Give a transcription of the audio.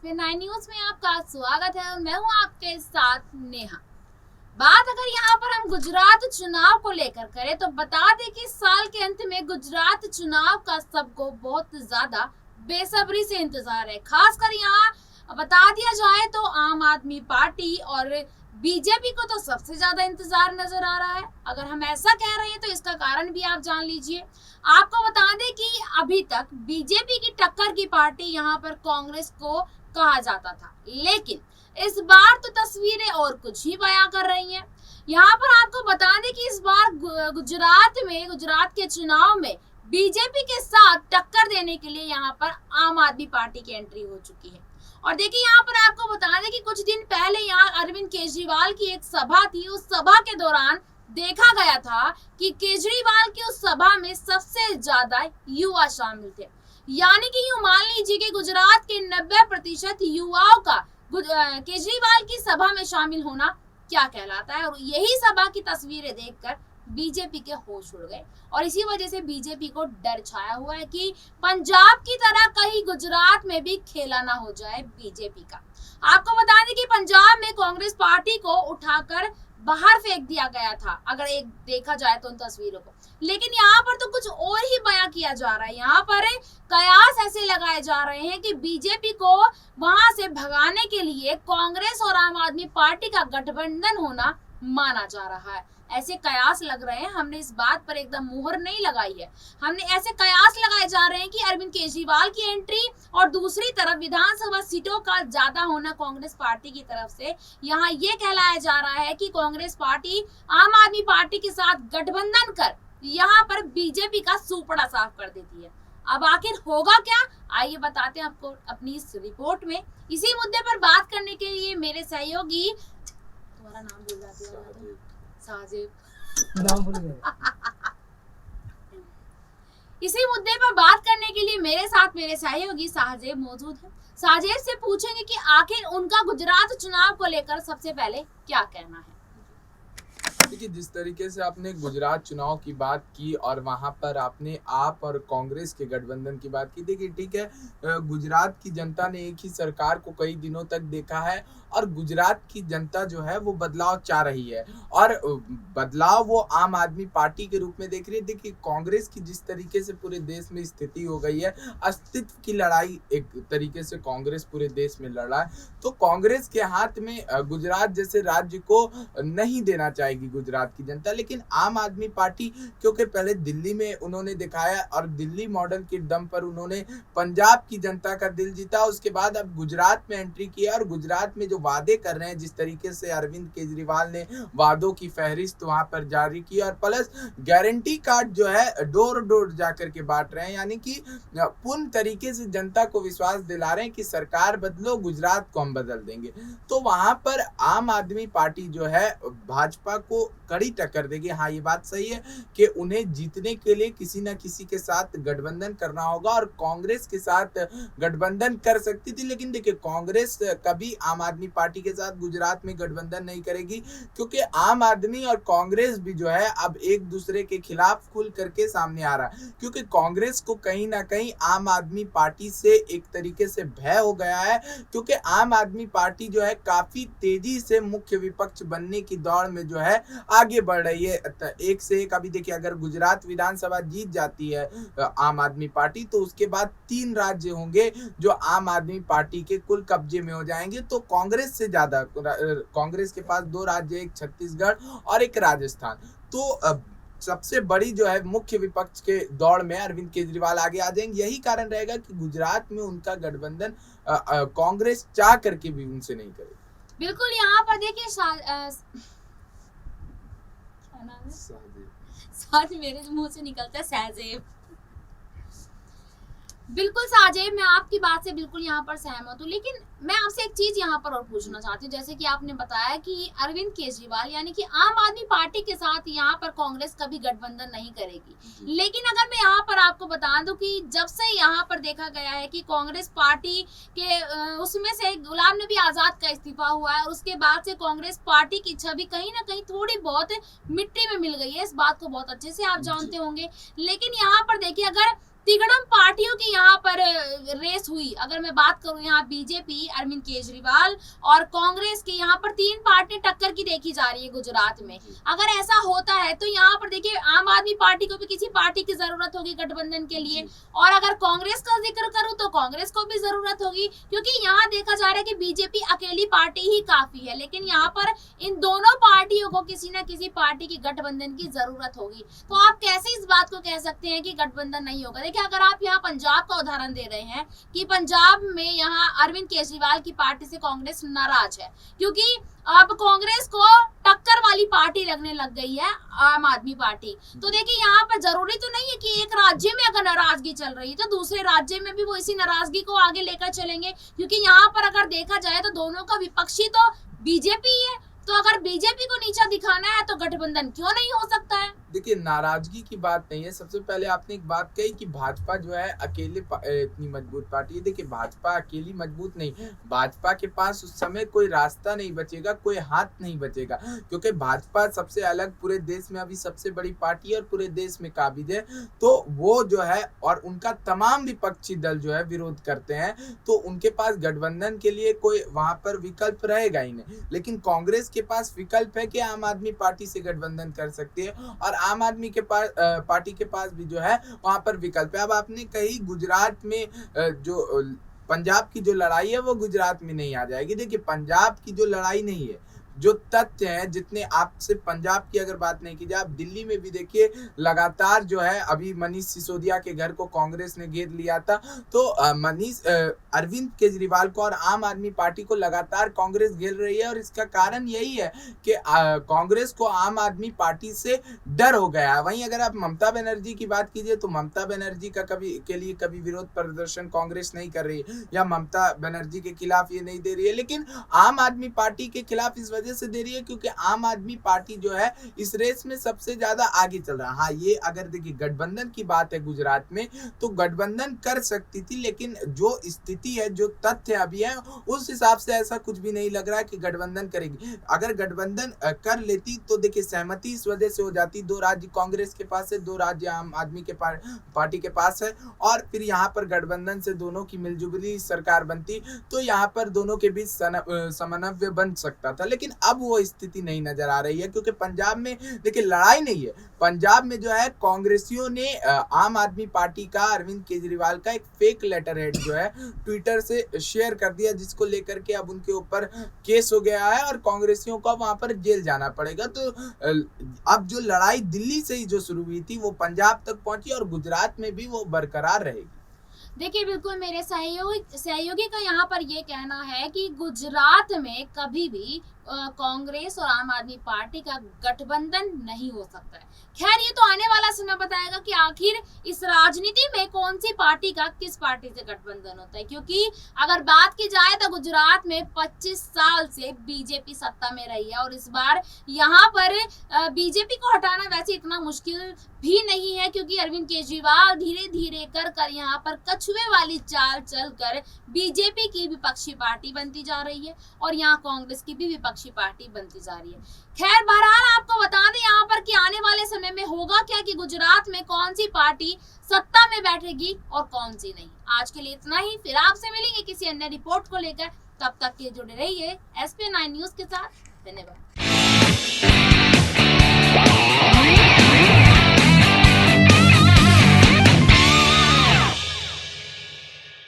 SP9 news में आपका स्वागत है और मैं हूं आपके साथ नेहा। बात अगर यहाँ पर हम गुजरात चुनाव को लेकर करें तो बता दें कि साल के अंत में गुजरात चुनाव का सबको बहुत ज्यादा बेसब्री से इंतजार है। खासकर यहाँ बता दिया जाए तो आम आदमी पार्टी और बीजेपी को तो सबसे ज्यादा इंतजार नजर आ रहा है। अगर हम ऐसा कह रहे हैं तो इसका कारण भी आप जान लीजिए। आपको बता दें कि अभी तक बीजेपी की टक्कर की पार्टी यहाँ पर कांग्रेस को कहा जाता था, लेकिन इस बार तो तस्वीरें और कुछ ही बयां कर रही हैं। यहाँ पर आपको बता दें कि इस बार गुजरात के चुनाव में बीजेपी के साथ टक्कर देने के लिए यहाँ पर आम आदमी पार्टी की एंट्री हो चुकी है। और देखिए यहाँ पर आपको बता दें कि कुछ दिन पहले यहाँ अरविंद केजरीवाल की एक सभा थी। उस सभा के दौरान देखा गया था कि केजरीवाल की उस सभा में सबसे ज्यादा युवा शामिल थे। यानी कि यूं मान लीजिए कि गुजरात के 90% युवाओं का केजरीवाल की सभा में शामिल होना क्या कहलाता है। और यही सभा की तस्वीरें देखकर बीजेपी के होश उड़ गए और इसी वजह से बीजेपी को डर छाया हुआ है कि पंजाब की तरह कहीं गुजरात में भी खेला ना हो जाए बीजेपी का। आपको बता दें कि पंजाब में कांग्रेस पार्टी को उठाकर बाहर फेंक दिया गया था, अगर एक देखा जाए तो उन तस्वीरों को। लेकिन यहाँ पर तो कुछ और ही बयां किया जा रहा है। यहाँ पर कयास ऐसे लगाए जा रहे हैं कि बीजेपी को वहां से भगाने के लिए कांग्रेस और आम आदमी पार्टी का गठबंधन होना माना जा रहा है। ऐसे कयास लग रहे हैं, हमने इस बात पर एकदम मुहर नहीं लगाई है। हमने ऐसे कयास लगाए जा रहे हैं कि अरविंद केजरीवाल की एंट्री और दूसरी तरफ विधानसभा सीटों का ज्यादा होना कांग्रेस पार्टी की तरफ से। यहाँ ये कहलाया जा रहा है कि कांग्रेस पार्टी आम आदमी पार्टी के साथ गठबंधन कर यहाँ पर बीजेपी का सुपड़ा साफ कर देती है। अब आखिर होगा क्या, आइए बताते हैं आपको अपनी इस रिपोर्ट में। इसी मुद्दे पर बात करने के लिए मेरे सहयोगी, तुम्हारा नाम भूल जाती है, साजिब नाम भूल गए। इसी मुद्दे पर बात करने के लिए मेरे साथ मेरे सहयोगी साजिब मौजूद हैं। साजिब से पूछेंगे कि आखिर उनका गुजरात चुनाव को लेकर सबसे पहले क्या कहना है। देखिए, जिस तरीके से आपने गुजरात चुनाव की बात की और वहां पर आपने आप और कांग्रेस के गठबंधन की बात की, देखिए ठीक है, गुजरात की जनता ने एक ही सरकार को कई दिनों तक देखा है और गुजरात की जनता जो है वो बदलाव चाह रही है और बदलाव वो आम आदमी पार्टी के रूप में देख रही है। देखिए, कांग्रेस की जिस तरीके से पूरे देश में स्थिति हो गई है, अस्तित्व की लड़ाई एक तरीके से कांग्रेस पूरे देश में लड़ रहा है, तो कांग्रेस के हाथ में गुजरात जैसे राज्य को नहीं देना चाहेगी गुजरात की जनता। लेकिन आम आदमी पार्टी, क्योंकि पहले दिल्ली में उन्होंने दिखाया और दिल्ली मॉडल के दम पर उन्होंने पंजाब की जनता का दिल जीता, उसके बाद अब गुजरात में एंट्री किया और गुजरात में जो वादे कर रहे हैं, जिस तरीके से अरविंद केजरीवाल ने वादों की फहरिस्त वहां पर जारी की और प्लस गारंटी कार्ड जो है डोर डोर जाकर के बांट रहे हैं, यानी कि पूर्ण तरीके से जनता को विश्वास दिला रहे हैं कि सरकार बदलो, गुजरात को हम बदल देंगे। तो वहां पर आम आदमी पार्टी जो है भाजपा को कड़ी टक्कर देगी। हाँ, ये बात सही है कि उन्हें जीतने के लिए किसी न किसी के साथ गठबंधन करना होगा और कांग्रेस के साथ गठबंधन कर सकती थी, लेकिन देखिए कांग्रेस कभी आम आदमी पार्टी के साथ गुजरात में गठबंधन नहीं करेगी, क्योंकि आम आदमी और कांग्रेस भी जो है अब एक दूसरे के खिलाफ खुल करके सामने आ रहा है, क्योंकि कांग्रेस को कहीं ना कहीं आम आदमी पार्टी से एक तरीके से भय हो गया है, क्योंकि आम आदमी पार्टी जो है काफी तेजी से मुख्य विपक्ष बनने की दौड़ में जो है आगे बढ़ रही है। एक से एक, अभी देखिए अगर गुजरात विधानसभा जीत जाती है आम आदमी पार्टी, तो उसके बाद 3 राज्य होंगे जो आम आदमी पार्टी के कुल कब्जे में हो जाएंगे। तो कांग्रेस से ज्यादा, कांग्रेस के पास 2 राज्य, एक छत्तीसगढ़ और एक राजस्थान। तो सबसे बड़ी जो है मुख्य विपक्ष के दौड़ में अरविंद केजरीवाल आगे आ जाएंगे। यही कारण रहेगा कि गुजरात में उनका गठबंधन कांग्रेस चाह करके भी उनसे नहीं करेगी। बिल्कुल, यहाँ पर देखिए साथ मेरे मुंह से निकलता है सहजेब। बिल्कुल साजेब, मैं आपकी बात से बिल्कुल यहाँ पर सहमत हूँ, लेकिन मैं आपसे एक चीज यहाँ पर और पूछना चाहती हूँ। जैसे कि आपने बताया कि अरविंद केजरीवाल यानी कि आम आदमी पार्टी के साथ यहाँ पर कांग्रेस कभी गठबंधन नहीं करेगी, लेकिन अगर मैं यहाँ पर आपको बता दूं कि जब से यहाँ पर देखा गया है कि कांग्रेस पार्टी के उसमें से गुलाम नबी आजाद का इस्तीफा हुआ है और उसके बाद से कांग्रेस पार्टी की छवि कहीं ना कहीं थोड़ी बहुत मिट्टी में मिल गई है। इस बात को बहुत अच्छे से आप जानते होंगे। लेकिन यहाँ पर देखिए, अगर तिगड़म पार्टियों की यहाँ पर रेस हुई। अगर मैं बात करूं यहाँ बीजेपी, अरविंद केजरीवाल और कांग्रेस की यहाँ पर 3 पार्टी टक्कर की देखी जा रही है गुजरात में। अगर ऐसा होता है तो यहाँ पर देखिए आम आदमी पार्टी को भी किसी पार्टी की जरूरत होगी गठबंधन के लिए, और अगर कांग्रेस का जिक्र करूं तो कांग्रेस को भी जरूरत होगी, क्योंकि यहाँ देखा जा रहा है कि बीजेपी अकेली पार्टी ही काफी है, लेकिन यहाँ पर इन दोनों पार्टियों को किसी न किसी पार्टी की गठबंधन की जरूरत होगी। तो आप कैसे इस बात को कह सकते हैं कि गठबंधन नहीं होगा? देखिए अगर आप यहाँ पंजाब का उदाहरण दे रहे हैं कि पंजाब में यहाँ अरविंद केजरीवाल की पार्टी से कांग्रेस नाराज है, क्योंकि अब कांग्रेस को टक्कर वाली पार्टी लगने लग गई है आम आदमी पार्टी। तो देखिए यहाँ पर जरूरी तो नहीं है कि एक राज्य में अगर नाराजगी चल रही है तो दूसरे राज्य में भी वो इसी नाराजगी को आगे लेकर चलेंगे, क्योंकि यहाँ पर अगर देखा जाए तो दोनों का विपक्षी तो बीजेपी है। तो अगर बीजेपी को नीचा दिखाना है तो गठबंधन क्यों नहीं हो सकता है? देखिए नाराजगी की बात नहीं है। सबसे पहले आपने एक बात कही कि भाजपा जो है अकेले इतनी मजबूत पार्टी है। देखिए भाजपा अकेली मजबूत नहीं, भाजपा के पास उस समय कोई रास्ता नहीं बचेगा, कोई हाथ नहीं बचेगा, क्योंकि भाजपा सबसे अलग पूरे देश में अभी सबसे बड़ी पार्टी है और पूरे देश में काबिज है। तो वो जो है और उनका तमाम विपक्षी दल जो है विरोध करते हैं, तो उनके पास गठबंधन के लिए कोई वहां पर विकल्प रहेगा ही नहीं। लेकिन कांग्रेस के पास विकल्प है कि आम आदमी पार्टी से गठबंधन कर सकती है, और आम आदमी के पास पार्टी के पास भी जो है वहां पर विकल्प है। अब आपने कही गुजरात में जो पंजाब की जो लड़ाई है वो गुजरात में नहीं आ जाएगी। देखिए पंजाब की जो लड़ाई नहीं है, जो तथ्य हैं जितने आपसे पंजाब की अगर बात नहीं की जाए, आप दिल्ली में भी देखिए लगातार जो है अभी मनीष सिसोदिया के घर को कांग्रेस ने घेर लिया था, तो अरविंद केजरीवाल को और आम आदमी पार्टी को लगातार कांग्रेस घेर रही है। और इसका कारण यही है कि कांग्रेस को आम आदमी पार्टी से डर हो गया है। वहीं अगर आप ममता बनर्जी की बात कीजिए तो ममता बनर्जी का कभी विरोध प्रदर्शन कांग्रेस नहीं कर रही है, या ममता बनर्जी के खिलाफ ये नहीं दे रही है, लेकिन आम आदमी पार्टी के खिलाफ इस वजह से दे रही है क्योंकि आम आदमी पार्टी जो है इस रेस में सबसे ज्यादा आगे चल रहा है। हाँ, ये अगर देखिए गठबंधन की बात है गुजरात में, तो गठबंधन कर सकती थी, लेकिन जो स्थिति है, जो तथ्य अभी है, उस हिसाब से ऐसा कुछ भी नहीं लग रहा है कि गठबंधन करेगी। अगर गठबंधन कर लेती तो देखिए सहमति इस वजह से हो जाती, 2 राज्य कांग्रेस के पास है, 2 राज्य आम आदमी के पार्टी के पास है, और फिर यहाँ पर गठबंधन से दोनों की मिलजुली सरकार बनती, तो यहाँ पर दोनों के बीच समन्वय बन सकता था। लेकिन अब वो स्थिति नहीं नजर आ रही है, क्योंकि पंजाब में देखिए लड़ाई नहीं है, पंजाब में जो है कांग्रेसियों ने आम आदमी पार्टी का अरविंद केजरीवाल का एक फेक लेटर हेड जो है ट्विटर से शेयर कर दिया, जिसको लेकर के अब उनके ऊपर केस हो गया है और कांग्रेसियों को वहां पर जेल जाना पड़ेगा। तो अब जो लड़ाई दिल्ली से ही जो शुरू हुई थी वो पंजाब तक पहुंची और गुजरात में भी वो बरकरार रहेगी। देखिए बिल्कुल मेरे सहयोगी का यहाँ पर ये कहना है कि गुजरात में कभी भी कांग्रेस और आम आदमी पार्टी का गठबंधन नहीं हो सकता है। खैर ये तो आने वाला समय बताएगा कि आखिर इस राजनीति में कौन सी पार्टी का किस पार्टी से गठबंधन होता है, क्योंकि अगर बात की जाए तो गुजरात में 25 साल से बीजेपी सत्ता में रही है, और इस बार यहाँ पर बीजेपी को हटाना वैसे इतना मुश्किल भी नहीं है, क्योंकि अरविंद केजरीवाल धीरे धीरे कर यहाँ पर कछुए वाली चाल चलकर बीजेपी की विपक्षी पार्टी बनती जा रही है और यहाँ कांग्रेस की भी विपक्षी पार्टी बनती जा रही है। खैर बहरहाल आपको बता दें यहाँ पर कि आने वाले समय में होगा क्या, कि गुजरात में कौन सी पार्टी सत्ता में बैठेगी और कौन सी नहीं। आज के लिए इतना ही, फिर आपसे मिलेंगे किसी अन्य रिपोर्ट को लेकर। तब तक के जुड़े रहिए SP9 न्यूज के साथ। धन्यवाद।